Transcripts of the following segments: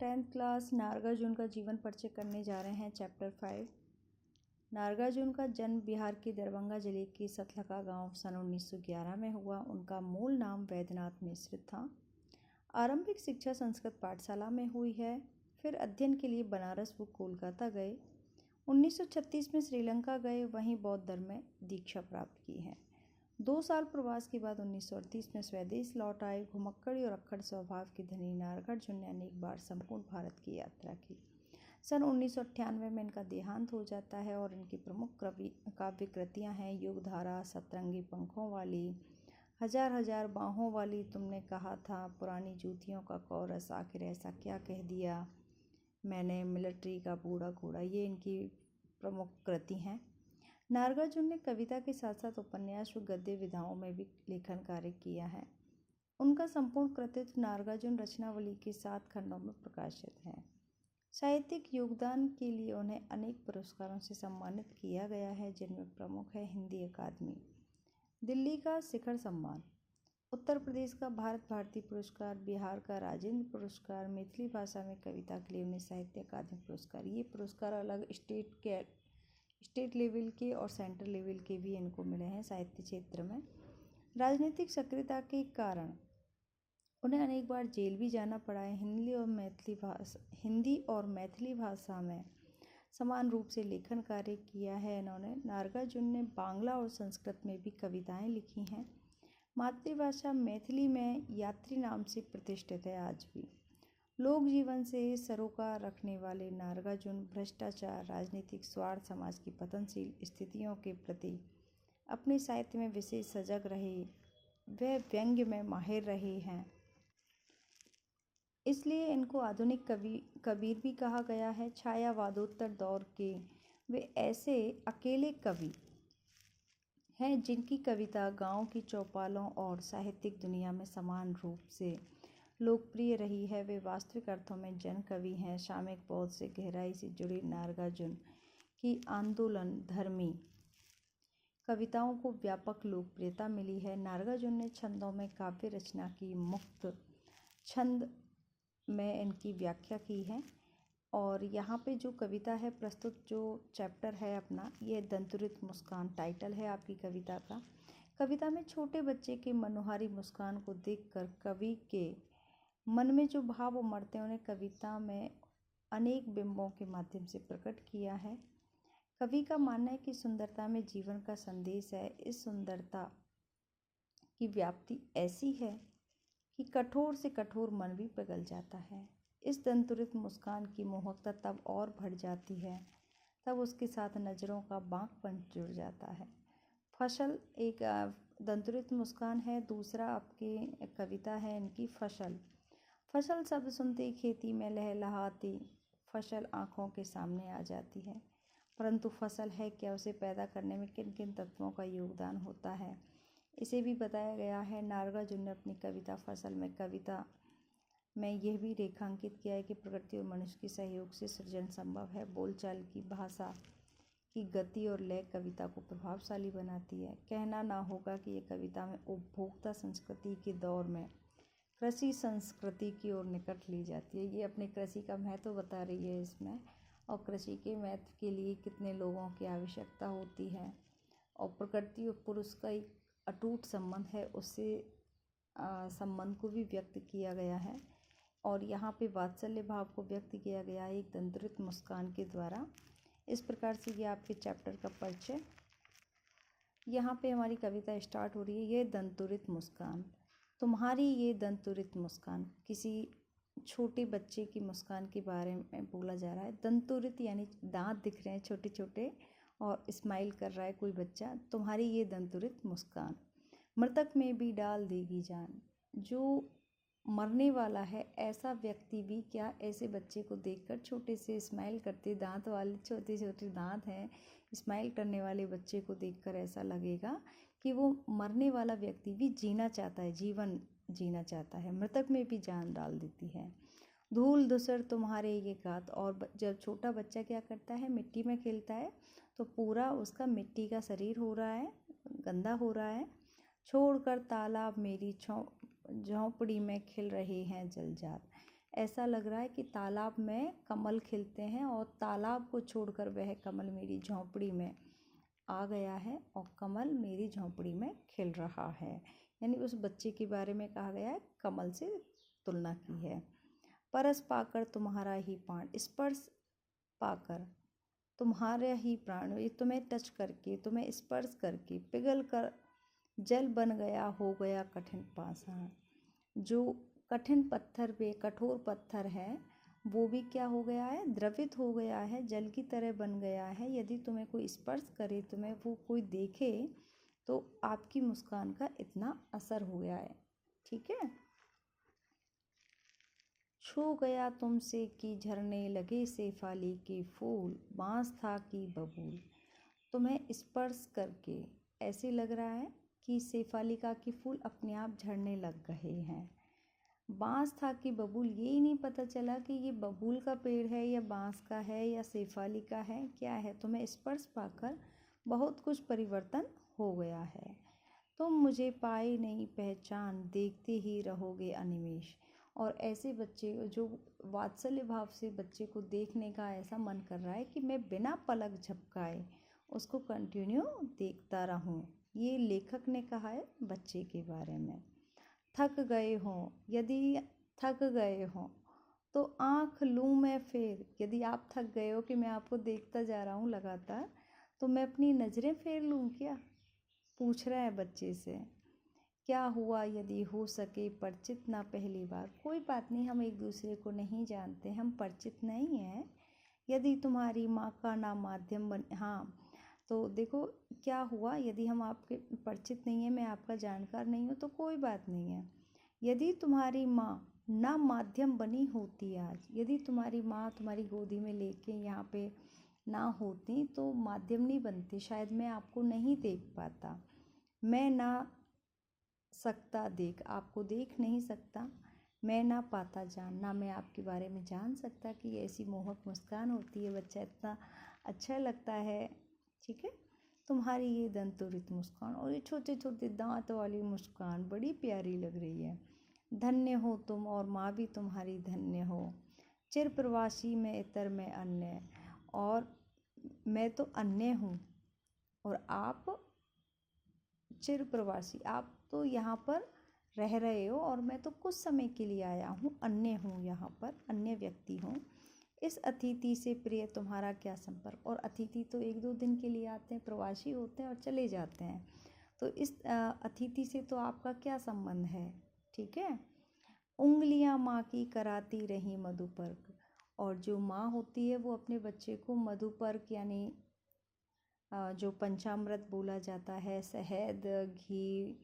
10th class Nagarjuna का जीवन परिचय करने जा रहे हैं। चैप्टर 5। नागार्जुन का जन्म बिहार के दरभंगा जिले के सतलखा गांव सन 1911 में हुआ। उनका मूल नाम वैद्यनाथ मिश्र था। आरंभिक शिक्षा संस्कृत पाठशाला में हुई है। फिर अध्ययन के लिए बनारस व कोलकाता गए। 1936 में श्रीलंका गए, वहीं बौद्ध धर्म में दीक्षा प्राप्त की है। 2 साल प्रवास के बाद 1938 में स्वदेश लौट आए। घुमक्कड़ी और अक्खड़ स्वभाव के धनी नागार्जुन ने अनेक बार संपूर्ण भारत की यात्रा की। सन 1998 में इनका देहांत हो जाता है और इनकी प्रमुख काव्य कृतियाँ हैं युगधारा, सतरंगी पंखों वाली, हजार हजार बाहों वाली, तुमने कहा था, पुरानी जूतियों का कोरस, आखिर ऐसा क्या कह दिया मैंने, मिलिट्री का बूढ़ा घोड़ा, ये इनकी प्रमुख कृति हैं। नागार्जुन ने कविता के साथ साथ उपन्यास व गद्य विधाओं में भी लेखन कार्य किया है। उनका संपूर्ण कृतित्व नागार्जुन रचनावली के 7 खंडों में प्रकाशित है। साहित्यिक योगदान के लिए उन्हें अनेक पुरस्कारों से सम्मानित किया गया है, जिनमें प्रमुख है हिंदी अकादमी, दिल्ली का शिखर सम्मान, उत्तर प्रदेश का भारत भारती पुरस्कार, बिहार का राजेंद्र पुरस्कार, मैथिली भाषा में कविता के लिए उन्हें साहित्य अकादमी पुरस्कार। ये पुरस्कार अलग स्टेट लेवल के और सेंट्रल लेवल के भी इनको मिले हैं। साहित्य क्षेत्र में राजनीतिक सक्रियता के कारण उन्हें अनेक बार जेल भी जाना पड़ा है। हिंदी और मैथिली भाषा में समान रूप से लेखन कार्य किया है इन्होंने। नागार्जुन ने बांग्ला और संस्कृत में भी कविताएं लिखी हैं। मातृभाषा मैथिली में यात्री नाम से प्रतिष्ठित है आज भी। लोक जीवन से सरोकार रखने वाले नागार्जुन भ्रष्टाचार, राजनीतिक स्वार्थ, समाज की पतनशील स्थितियों के प्रति अपने साहित्य में विशेष सजग रहे। वह व्यंग्य में माहिर रहे हैं, इसलिए इनको आधुनिक कबीर भी कहा गया है। छायावादोत्तर दौर के वे ऐसे अकेले कवि हैं जिनकी कविता गांव की चौपालों और साहित्यिक दुनिया में समान रूप से लोकप्रिय रही है। वे वास्तविक अर्थों में जन कवि हैं। सामयिक बौद्ध से गहराई से जुड़े नागार्जुन की आंदोलन धर्मी कविताओं को व्यापक लोकप्रियता मिली है। नागार्जुन ने छंदों में काव्य रचना की, मुक्त छंद में इनकी व्याख्या की है। और यहाँ पे जो कविता है प्रस्तुत, जो चैप्टर है अपना, ये दंतुरित मुस्कान टाइटल है आपकी कविता का। कविता में छोटे बच्चे के मनोहारी मुस्कान को देखकर कवि के मन में जो भाव उमड़ते हैं उन्हें कविता में अनेक बिंबों के माध्यम से प्रकट किया है। कवि का मानना है कि सुंदरता में जीवन का संदेश है। इस सुंदरता की व्याप्ति ऐसी है कि कठोर से कठोर मन भी पिघल जाता है। इस दंतुरित मुस्कान की मोहकता तब और बढ़ जाती है, तब उसके साथ नज़रों का बांकपन जुड़ जाता है। फसल एक दंतुरित मुस्कान है। दूसरा आपकी कविता है इनकी फसल। फसल शब्द सुनते ही खेती में लहलहाती फसल आँखों के सामने आ जाती है, परंतु फसल है क्या, उसे पैदा करने में किन किन तत्वों का योगदान होता है, इसे भी बताया गया है। नागार्जुन ने अपनी कविता फसल में यह भी रेखांकित किया है कि प्रकृति और मनुष्य के सहयोग से सृजन संभव है। बोलचाल की भाषा की गति और लय कविता को प्रभावशाली बनाती है। कहना ना होगा कि ये कविता में उपभोक्ता संस्कृति के दौर में कृषि संस्कृति की ओर निकट ली जाती है। ये अपने कृषि का महत्व बता रही है इसमें, और कृषि के महत्व के लिए कितने लोगों की आवश्यकता होती है, और प्रकृति और पुरुष का एक अटूट संबंध है, उससे संबंध को भी व्यक्त किया गया है। और यहाँ पे वात्सल्य भाव को व्यक्त किया गया है एक दंतुरित मुस्कान के द्वारा। इस प्रकार से ये आपके चैप्टर का परिचय। यहाँ पे हमारी कविता स्टार्ट हो रही है। ये दंतुरित मुस्कान, तुम्हारी ये दंतुरित मुस्कान, किसी छोटे बच्चे की मुस्कान के बारे में बोला जा रहा है। दंतुरित यानी दांत दिख रहे हैं छोटे छोटे और स्माइल कर रहा है कोई बच्चा। तुम्हारी ये दंतुरित मुस्कान मृतक में भी डाल देगी जान। जो मरने वाला है ऐसा व्यक्ति भी क्या ऐसे बच्चे को देखकर छोटे से स्माइल करते, दांत वाले छोटे छोटे दांत हैं, स्माइल करने वाले बच्चे को देखकर ऐसा लगेगा कि वो मरने वाला व्यक्ति भी जीना चाहता है, जीवन जीना चाहता है, मृतक में भी जान डाल देती है। धूल धूसर तुम्हारे ये गात। और जब छोटा बच्चा क्या करता है, मिट्टी में खेलता है तो पूरा उसका मिट्टी का शरीर हो रहा है, गंदा हो रहा है। छोड़कर तालाब मेरी झोंपड़ी में खिल रहे हैं जलजात। ऐसा लग रहा है कि तालाब में कमल खिलते हैं और तालाब को छोड़कर वह कमल मेरी झोंपड़ी में आ गया है और कमल मेरी झोंपड़ी में खिल रहा है। यानी उस बच्चे के बारे में कहा गया है, कमल से तुलना की है। परस पाकर तुम्हारा ही प्राण, स्पर्श पाकर तुम्हारा ही प्राण, ये तुम्हें टच करके, तुम्हें स्पर्श करके पिघल कर जल बन गया, हो गया कठिन पाषाण। जो कठिन पत्थर पे, कठोर पत्थर है, वो भी क्या हो गया है, द्रवित हो गया है, जल की तरह बन गया है। यदि तुम्हें कोई स्पर्श करे, तुम्हें वो कोई देखे, तो आपकी मुस्कान का इतना असर हो गया है। ठीक है। छू गया तुमसे कि झरने लगे शेफाली के फूल, बांस था कि बबूल। तुम्हें स्पर्श करके ऐसे लग रहा है कि शेफालिका के फूल अपने आप झड़ने लग गए हैं। बांस था कि बबूल, ये ही नहीं पता चला कि ये बबूल का पेड़ है या बांस का है या शेफालिका है, क्या है। तुम्हें स्पर्श पाकर बहुत कुछ परिवर्तन हो गया है। तुम मुझे पाए नहीं पहचान, देखते ही रहोगे अनिमेष। और ऐसे बच्चे जो वात्सल्य भाव से बच्चे को देखने का ऐसा मन कर रहा है कि मैं बिना पलक झपकाए उसको कंटिन्यू देखता रहूं। ये लेखक ने कहा है बच्चे के बारे में। थक गए हो, यदि थक गए हो तो आँख लूँ मैं फेर। यदि आप थक गए हो कि मैं आपको देखता जा रहा हूँ लगातार, तो मैं अपनी नज़रें फेर लूँ क्या, पूछ रहा है बच्चे से। क्या हुआ यदि हो सके परिचित ना पहली बार। कोई बात नहीं, हम एक दूसरे को नहीं जानते, हम परिचित नहीं हैं। यदि तुम्हारी माँ का नाम माध्यम बन, हाँ तो देखो क्या हुआ, यदि हम आपके परिचित नहीं हैं, मैं आपका जानकार नहीं हूँ, तो कोई बात नहीं है। यदि तुम्हारी माँ ना माध्यम बनी होती आज, यदि तुम्हारी माँ तुम्हारी गोदी में लेके यहाँ पे ना होती तो माध्यम नहीं बनती, शायद मैं आपको नहीं देख पाता। मैं ना सकता देख, आपको देख नहीं सकता। मैं ना पाता जान, ना मैं आपके बारे में जान सकता कि ऐसी मोहक मुस्कान होती है, बच्चा इतना अच्छा लगता है। ठीक है। तुम्हारी ये दंतुरित मुस्कान और ये छोटे छोटे दांत वाली मुस्कान बड़ी प्यारी लग रही है। धन्य हो तुम और माँ भी तुम्हारी धन्य हो। चिर प्रवासी में इतर में अन्य, और मैं तो अन्य हूँ और आप चिर प्रवासी, आप तो यहाँ पर रह रहे हो और मैं तो कुछ समय के लिए आया हूँ, अन्य हूँ, यहाँ पर अन्य व्यक्ति हूँ। इस अतिथि से प्रिय तुम्हारा क्या संपर्क। और अतिथि तो एक दो दिन के लिए आते हैं, प्रवासी होते हैं और चले जाते हैं, तो इस अतिथि से तो आपका क्या संबंध है। ठीक है। उंगलियां माँ की कराती रही मधुपर्क, और जो माँ होती है वो अपने बच्चे को मधुपर्क यानी जो पंचामृत बोला जाता है, शहद, घी,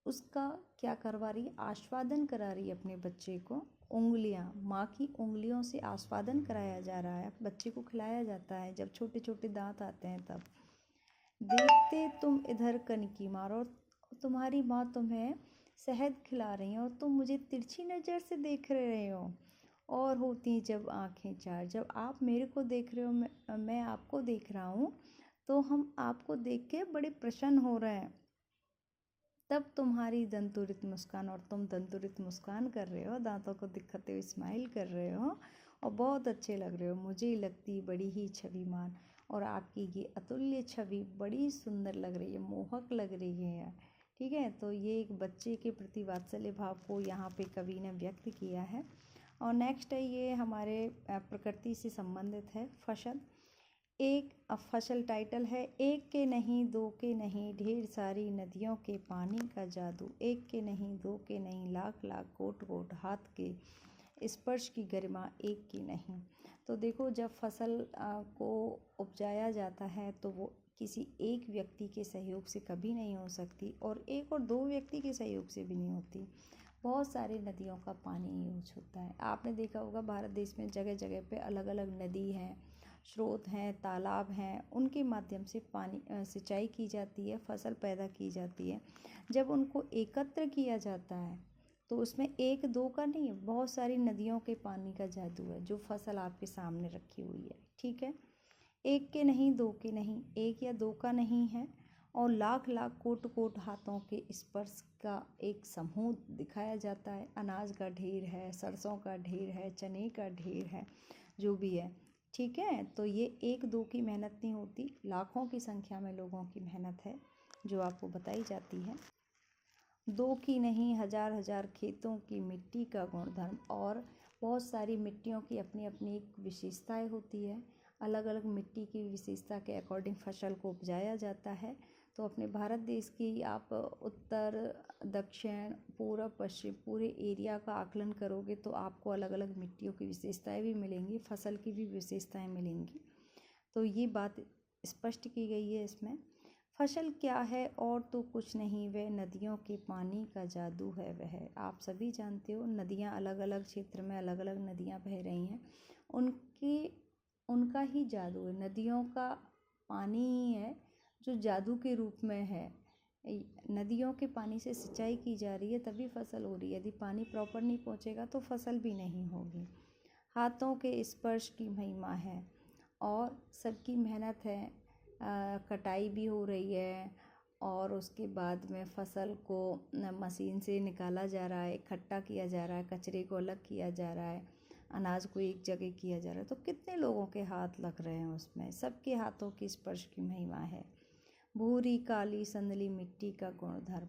उसका क्या करवा रही है, आस्वादन करा रही है अपने बच्चे को। उंगलियां, माँ की उंगलियों से आस्वादन कराया जा रहा है, बच्चे को खिलाया जाता है जब छोटे छोटे दांत आते हैं तब। देखते तुम इधर कनकी मार, और तुम्हारी माँ तुम्हें शहद खिला रही है और तुम मुझे तिरछी नज़र से देख रहे हो। और होती जब आंखें चार, जब आप मेरे को देख रहे हो, मैं आपको देख रहा हूँ, तो हम आपको देख के बड़े प्रसन्न हो रहे हैं। तब तुम्हारी दंतुरित मुस्कान, और तुम दंतुरित मुस्कान कर रहे हो, दांतों को दिखाते हुए स्माइल कर रहे हो और बहुत अच्छे लग रहे हो, मुझे लगती बड़ी ही छविमान। और आपकी ये अतुल्य छवि बड़ी सुंदर लग रही है, मोहक लग रही है। ठीक है। तो ये एक बच्चे के प्रति वात्सल्य भाव को यहाँ पे कवि ने व्यक्त किया है। और नेक्स्ट है, ये हमारे प्रकृति से संबंधित है, फसल। एक फसल टाइटल है, एक के नहीं दो के नहीं ढेर सारी नदियों के पानी का जादू, एक के नहीं दो के नहीं लाख लाख कोट कोट हाथ के स्पर्श की गरिमा, एक की नहीं। तो देखो जब फसल को उपजाया जाता है तो वो किसी एक व्यक्ति के सहयोग से कभी नहीं हो सकती, और एक और दो व्यक्ति के सहयोग से भी नहीं होती। बहुत सारी नदियों का पानी यूज होता है। आपने देखा होगा भारत देश में जगह जगह पे अलग अलग नदी हैं, स्रोत हैं, तालाब हैं, उनके माध्यम से पानी सिंचाई की जाती है, फसल पैदा की जाती है। जब उनको एकत्र किया जाता है तो उसमें एक दो का नहीं, बहुत सारी नदियों के पानी का जादू है जो फसल आपके सामने रखी हुई है। ठीक है। एक के नहीं दो के नहीं, एक या दो का नहीं है, और लाख लाख कोट कोट हाथों के स्पर्श का एक समूह दिखाया जाता है। अनाज का ढेर है, सरसों का ढेर है, चने का ढेर है, जो भी है, ठीक है। तो ये एक दो की मेहनत नहीं होती, लाखों की संख्या में लोगों की मेहनत है जो आपको बताई जाती है। दो की नहीं, हजार हजार खेतों की मिट्टी का गुणधर्म, और बहुत सारी मिट्टियों की अपनी अपनी एक विशेषताएं होती है। अलग अलग मिट्टी की विशेषता के अकॉर्डिंग फसल को उपजाया जाता है। तो अपने भारत देश की आप उत्तर, दक्षिण, पूर्व, पश्चिम पूरे एरिया का आकलन करोगे तो आपको अलग अलग मिट्टियों की विशेषताएं भी मिलेंगी, फसल की भी विशेषताएं मिलेंगी। तो ये बात स्पष्ट की गई है इसमें। फसल क्या है और तो कुछ नहीं, वह नदियों के पानी का जादू है वह। आप सभी जानते हो नदियाँ अलग अलग क्षेत्र में अलग अलग नदियाँ बह रही हैं, उनका ही जादू है। नदियों का पानी ही है जो जादू के रूप में है। नदियों के पानी से सिंचाई की जा रही है तभी फसल हो रही है, यदि पानी प्रॉपर नहीं पहुँचेगा तो फसल भी नहीं होगी। हाथों के स्पर्श की महिमा है और सबकी मेहनत है। कटाई भी हो रही है और उसके बाद में फसल को मशीन से निकाला जा रहा है, इकट्ठा किया जा रहा है, कचरे को अलग किया जा रहा है, अनाज को एक जगह किया जा रहा है। तो कितने लोगों के हाथ लग रहे हैं उसमें, सबके हाथों की स्पर्श की महिमा है। भूरी, काली, संदली मिट्टी का गुणधर्म,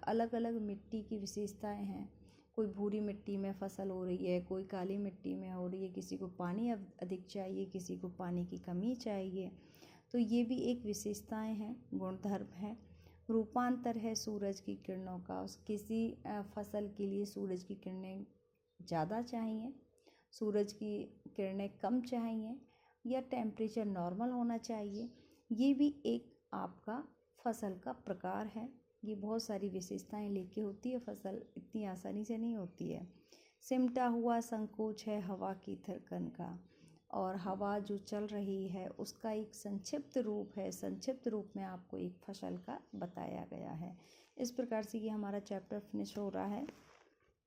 अलग अलग मिट्टी की विशेषताएं हैं। कोई भूरी मिट्टी में फसल हो रही है, कोई काली मिट्टी में हो रही है, किसी को पानी अधिक चाहिए, किसी को पानी की कमी चाहिए। तो ये भी एक विशेषताएं हैं, गुणधर्म है। रूपांतर है सूरज की किरणों का, किसी फसल के लिए सूरज की किरणें ज़्यादा चाहिए, सूरज की किरणें कम चाहिए, या टेम्परेचर नॉर्मल होना चाहिए। ये भी एक आपका फसल का प्रकार है। ये बहुत सारी विशेषताएं लेके होती है फसल, इतनी आसानी से नहीं होती है। सिमटा हुआ संकोच है हवा की थिरकन का, और हवा जो चल रही है उसका एक संक्षिप्त रूप है, संक्षिप्त रूप में आपको एक फसल का बताया गया है। इस प्रकार से ये हमारा चैप्टर फिनिश हो रहा है।